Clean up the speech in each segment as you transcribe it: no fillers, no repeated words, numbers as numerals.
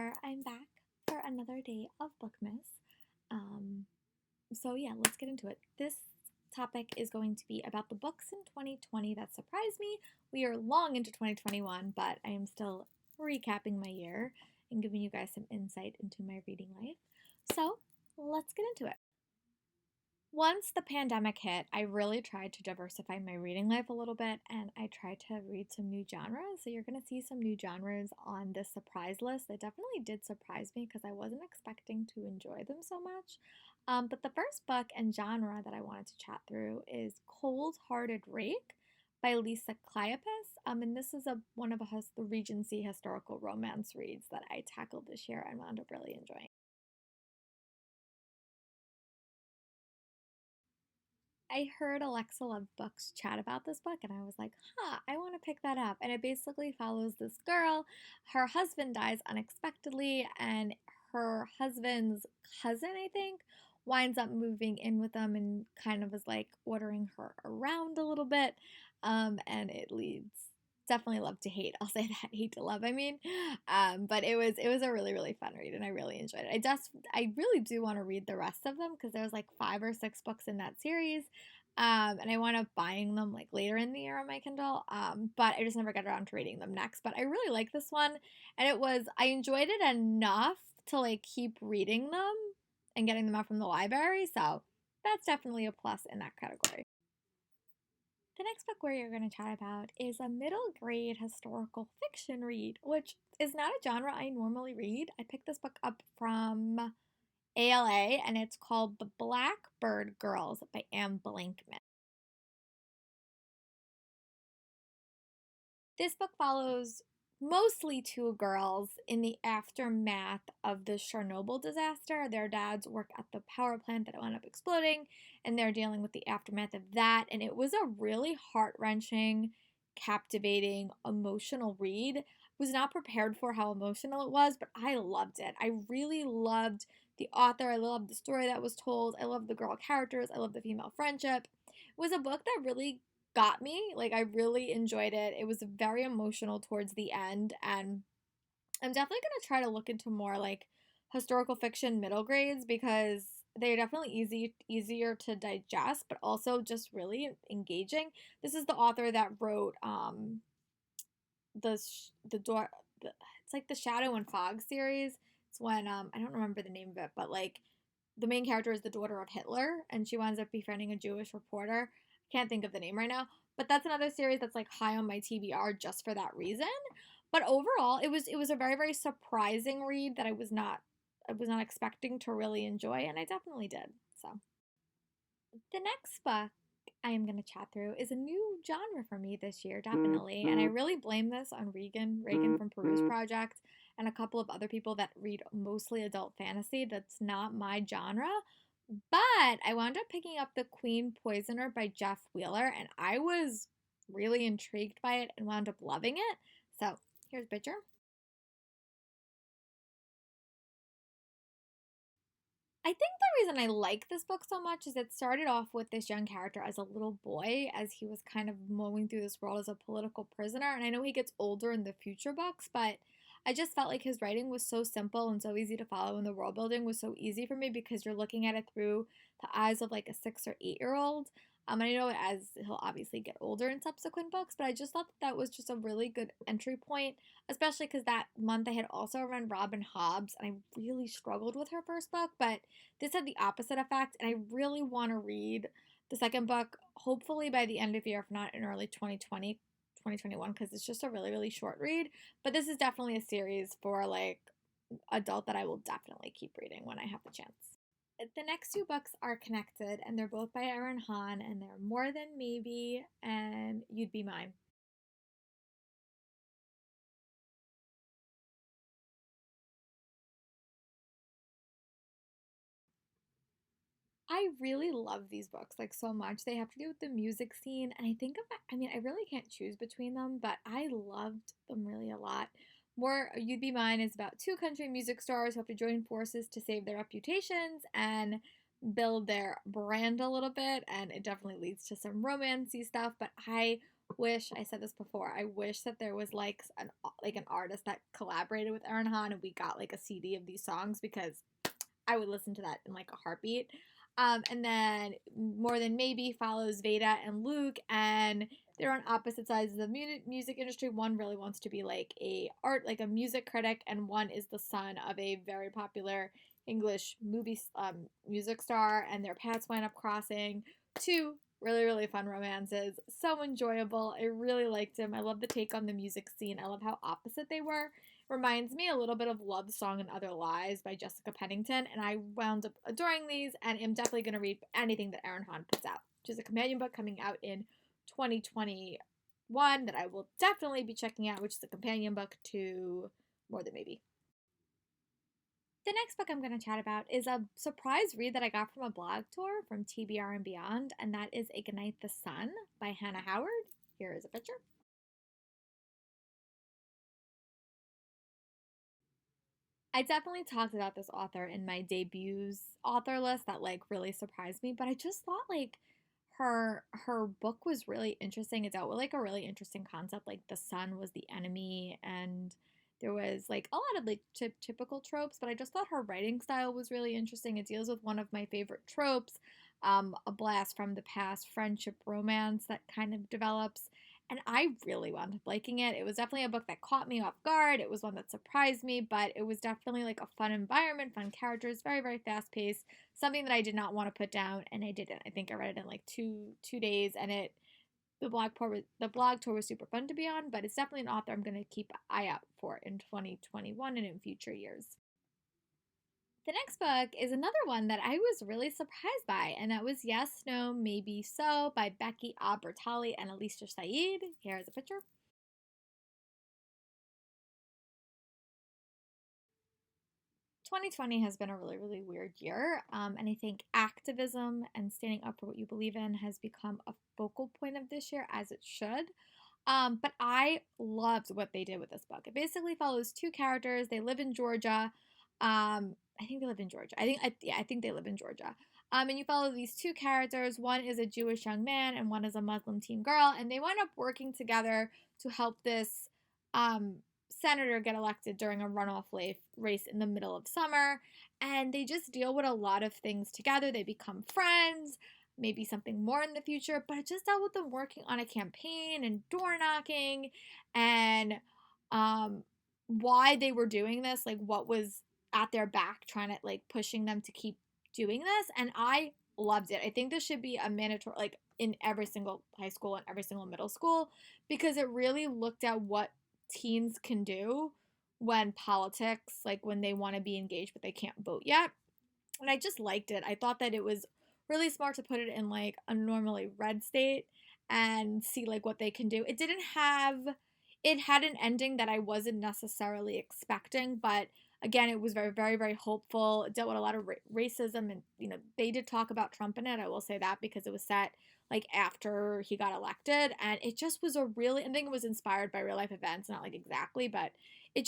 there, I'm back for another day of BookMas. So let's get into it. This topic is going to be about the books in 2020 that surprised me. We are long into 2021, but I am still recapping my year and giving you guys some insight into my reading life. So let's get into it. Once the pandemic hit, I really tried to diversify my reading life a little bit and I tried to read some new genres. So you're going to see some new genres on this surprise list. That definitely did surprise me because I wasn't expecting to enjoy them so much. But the first book and genre that I wanted to chat through is Cold Hearted Rake by Lisa Kleypas. And this is one of the Regency historical romance reads that I tackled this year and wound up really enjoying. I heard Alexa Love Books chat about this book, and I was like, I want to pick that up. And it basically follows this girl. Her husband dies unexpectedly, and her husband's cousin, I think, winds up moving in with them and kind of is like ordering her around a little bit. And it leads definitely love to hate. I'll say that, hate to love. But it was a really really fun read, and I really enjoyed it. I really do want to read the rest of them because there's like 5 or 6 books in that series, and I wound up buying them like later in the year on my Kindle. But I just never got around to reading them next. But I really like this one, and I enjoyed it enough to like keep reading them and getting them out from the library. So that's definitely a plus in that category. The next book we're going to chat about is a middle grade historical fiction read, which is not a genre I normally read. I picked this book up from ALA and it's called The Blackbird Girls by Anne Blankman. This book follows mostly 2 girls in the aftermath of the Chernobyl disaster. Their dads work at the power plant that wound up exploding, and they're dealing with the aftermath of that. And it was a really heart-wrenching, captivating, emotional read. I was not prepared for how emotional it was, but I loved it. I really loved the author. I loved the story that was told. I loved the girl characters. I loved the female friendship. It was a book that really got me. Like, I really enjoyed it. It was very emotional towards the end, and I'm definitely going to try to look into more like historical fiction middle grades because they're definitely easier to digest, but also just really engaging. This is the author that wrote the door it's like the Shadow and Fog series. It's when I don't remember the name of it, but like the main character is the daughter of Hitler and she winds up befriending a Jewish reporter. Can't think of the name right now, but that's another series that's like high on my TBR just for that reason. But overall, it was a very very surprising read that I was not expecting to really enjoy, and I definitely did. So the next book I am going to chat through is a new genre for me this year, definitely, and I really blame this on Regan from Peruse Project, and a couple of other people that read mostly adult fantasy. That's not my genre. But I wound up picking up The Queen Poisoner by Jeff Wheeler, and I was really intrigued by it and wound up loving it. So here's a picture. I think the reason I like this book so much is it started off with this young character as a little boy as he was kind of moving through this world as a political prisoner. And I know he gets older in the future books, but I just felt like his writing was so simple and so easy to follow, and the world building was so easy for me because you're looking at it through the eyes of like a 6 or 8 year old. And I know as he'll obviously get older in subsequent books, but I just thought that was just a really good entry point, especially because that month I had also read Robin Hobbs, and I really struggled with her first book, but this had the opposite effect, and I really want to read the second book, hopefully by the end of the year, if not in early 2020, 2021, because it's just a really, really short read. But this is definitely a series for like adult that I will definitely keep reading when I have the chance. The next 2 books are connected, and they're both by Erin Hahn, and they're More Than Maybe and You'd Be Mine. I really love these books like so much. They have to do with the music scene, and I really can't choose between them, but I loved them really a lot. More You'd Be Mine is about 2 country music stars who have to join forces to save their reputations and build their brand a little bit, and it definitely leads to some romancy stuff, but I wish, I said this before, I wish that there was like an artist that collaborated with Aaron Hahn and we got like a CD of these songs, because I would listen to that in like a heartbeat. And then More Than Maybe follows Veda and Luke, and they're on opposite sides of the music industry. One really wants to be like a music critic, and one is the son of a very popular English movie music star, and their paths wind up crossing. Two really, really fun romances. So enjoyable. I really liked them. I love the take on the music scene. I love how opposite they were. Reminds me a little bit of Love Song and Other Lies by Jessica Pennington, and I wound up adoring these and am definitely going to read anything that Aaron Hahn puts out, which is a companion book coming out in 2021 that I will definitely be checking out, which is a companion book to More Than Maybe. The next book I'm going to chat about is a surprise read that I got from a blog tour from TBR and Beyond, and that is Ignite the Sun by Hannah Howard. Here is a picture. I definitely talked about this author in my debuts author list that like really surprised me, but I just thought like her book was really interesting. It dealt with like a really interesting concept, like the sun was the enemy, and there was like a lot of like typical tropes, but I just thought her writing style was really interesting. It deals with one of my favorite tropes, a blast from the past friendship romance that kind of develops, and I really wound up liking it. It was definitely a book that caught me off guard. It was one that surprised me, but it was definitely like a fun environment, fun characters, very, very fast paced. Something that I did not want to put down, and I didn't. I think I read it in like two days, and the blog tour was super fun to be on. But it's definitely an author I'm going to keep an eye out for in 2021 and in future years. The next book is another one that I was really surprised by, and that was Yes, No, Maybe So by Becky Albertalli and Alicia Saeed. Here is a picture. 2020 has been a really, really weird year. And I think activism and standing up for what you believe in has become a focal point of this year, as it should. But I loved what they did with this book. It basically follows two characters. They live in Georgia. I think they live in Georgia. I think they live in Georgia. And you follow these two characters. One is a Jewish young man, and one is a Muslim teen girl. And they wind up working together to help this um, senator get elected during a runoff race in the middle of summer. And they just deal with a lot of things together. They become friends, maybe something more in the future, but it just dealt with them working on a campaign and door knocking, and um, why they were doing this, like what was at their back trying to like pushing them to keep doing this. And I loved it. I think this should be a mandatory, like in every single high school and every single middle school, because it really looked at what teens can do when politics, like when they want to be engaged but they can't vote yet. And I just liked it. I thought that it was really smart to put it in like a normally red state and see like what they can do. It had an ending that I wasn't necessarily expecting, but again, it was very, very, very hopeful. It dealt with a lot of racism, and they did talk about Trump in it. I will say that because it was set like after he got elected, and it just was a really. I think it was inspired by real life events, not like exactly, but it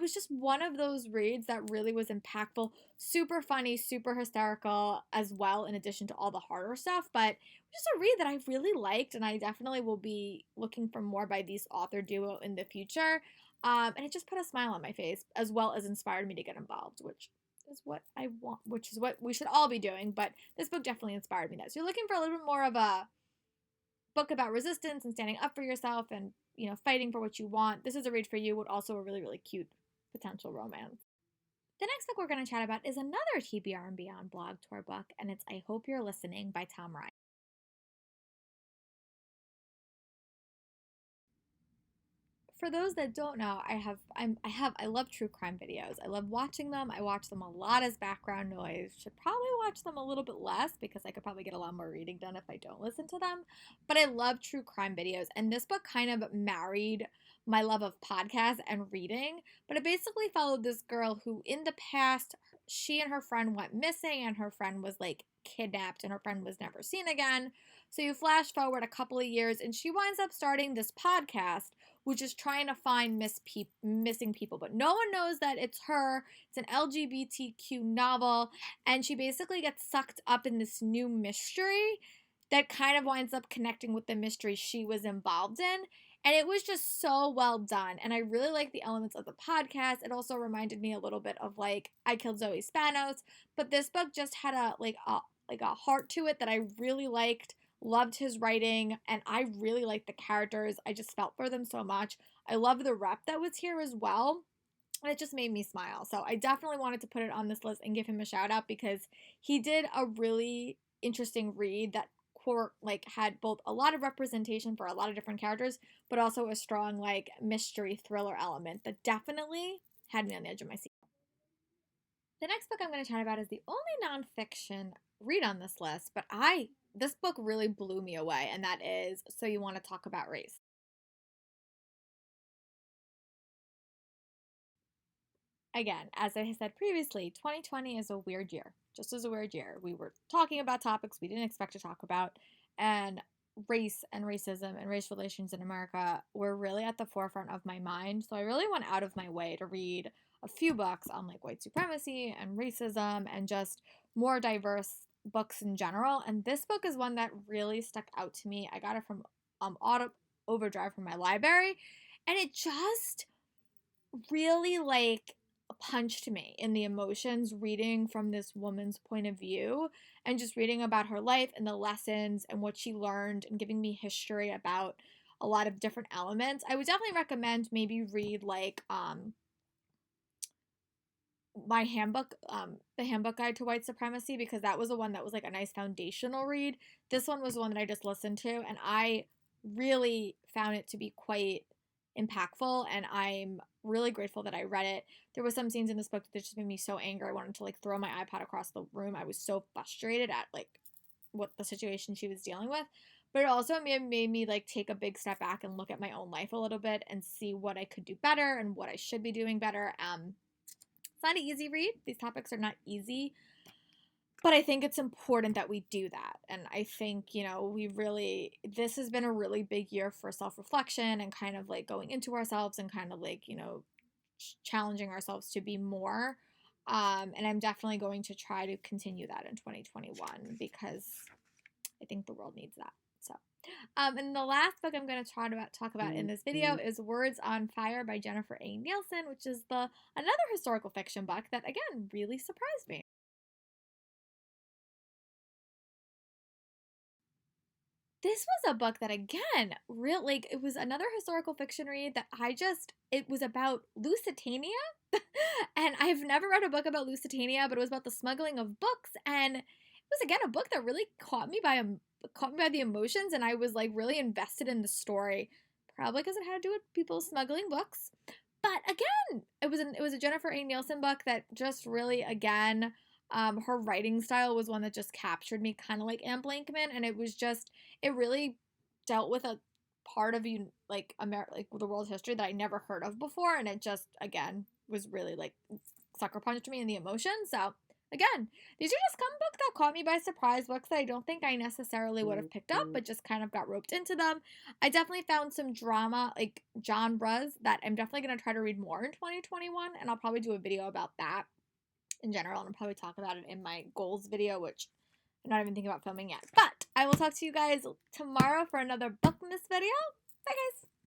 was just one of those reads that really was impactful, super funny, super hysterical as well, in addition to all the harder stuff. But just a read that I really liked, and I definitely will be looking for more by these author duo in the future. And it just put a smile on my face, as well as inspired me to get involved, which is what I want, which is what we should all be doing. But this book definitely inspired me. That so you're looking for a little bit more of a book about resistance and standing up for yourself, and fighting for what you want. This is a read for you. But also a really, really cute potential romance. The next book we're going to chat about is another TBR and Beyond blog tour book, and it's I Hope You're Listening by Tom Ryan. For those that don't know, I love true crime videos. I love watching them. I watch them a lot as background noise. Should probably watch them a little bit less because I could probably get a lot more reading done if I don't listen to them. But I love true crime videos, and this book kind of married my love of podcasts and reading. But it basically followed this girl who in the past she and her friend went missing, and her friend was like kidnapped, and her friend was never seen again. So you flash forward a couple of years, and she winds up starting this podcast which is trying to find missing people. But no one knows that it's her. It's an LGBTQ novel, and she basically gets sucked up in this new mystery that kind of winds up connecting with the mystery she was involved in. And it was just so well done. And I really like the elements of the podcast. It also reminded me a little bit of like I Killed Zoe Spanos, but this book just had a heart to it that I really liked. Loved his writing, and I really liked the characters. I just felt for them so much. I love the rep that was here as well. And it just made me smile. So I definitely wanted to put it on this list and give him a shout out because he did a really interesting read that like had both a lot of representation for a lot of different characters, but also a strong like mystery thriller element that definitely had me on the edge of my seat. The next book I'm going to chat about is the only nonfiction read on this list, but this book really blew me away, and that is So You Want to Talk About Race. Again, as I said previously, 2020 is a weird year. Just as a weird year. We were talking about topics we didn't expect to talk about, and race and racism and race relations in America were really at the forefront of my mind. So I really went out of my way to read a few books on like white supremacy and racism and just more diverse books in general. And this book is one that really stuck out to me. I got it from Auto Overdrive from my library, and it just really like punched me in the emotions reading from this woman's point of view and just reading about her life and the lessons and what she learned and giving me history about a lot of different elements. I would definitely recommend maybe read like my handbook, the handbook guide to white supremacy, because that was the one that was like a nice foundational read. This one was the one that I just listened to, and I really found it to be quite impactful, and I'm really grateful that I read it. There were some scenes in this book that just made me so angry. I wanted to like throw my iPad across the room. I was so frustrated at like what the situation she was dealing with. But it also made me like take a big step back and look at my own life a little bit and see what I could do better and what I should be doing better. It's not an easy read. These topics are not easy, but I think it's important that we do that. And I think, this has been a really big year for self reflection and kind of like going into ourselves and kind of like, challenging ourselves to be more. And I'm definitely going to try to continue that in 2021 because I think the world needs that. So, and the last book I'm going to talk about in this video is Words on Fire by Jennifer A. Nielsen, which is another historical fiction book that again really surprised me. This was a book that again, real like it was another historical fiction read that it was about Lusitania. And I've never read a book about Lusitania, but it was about the smuggling of books, and it was again a book that really caught me by the emotions, and I was like really invested in the story, probably because it had to do with people smuggling books. But again, it was a Jennifer A. Nielsen book that just really again, her writing style was one that just captured me, kind of like Anne Blankman, and it really dealt with a part of like the world's history that I never heard of before, and it just again was really like sucker punched me in the emotion. So again, these are just some books that caught me by surprise, books that I don't think I necessarily would have picked up, but just kind of got roped into them. I definitely found some drama, like genres, that I'm definitely going to try to read more in 2021, and I'll probably do a video about that in general, and I'll probably talk about it in my goals video, which I'm not even thinking about filming yet. But I will talk to you guys tomorrow for another BookMas video. Bye, guys!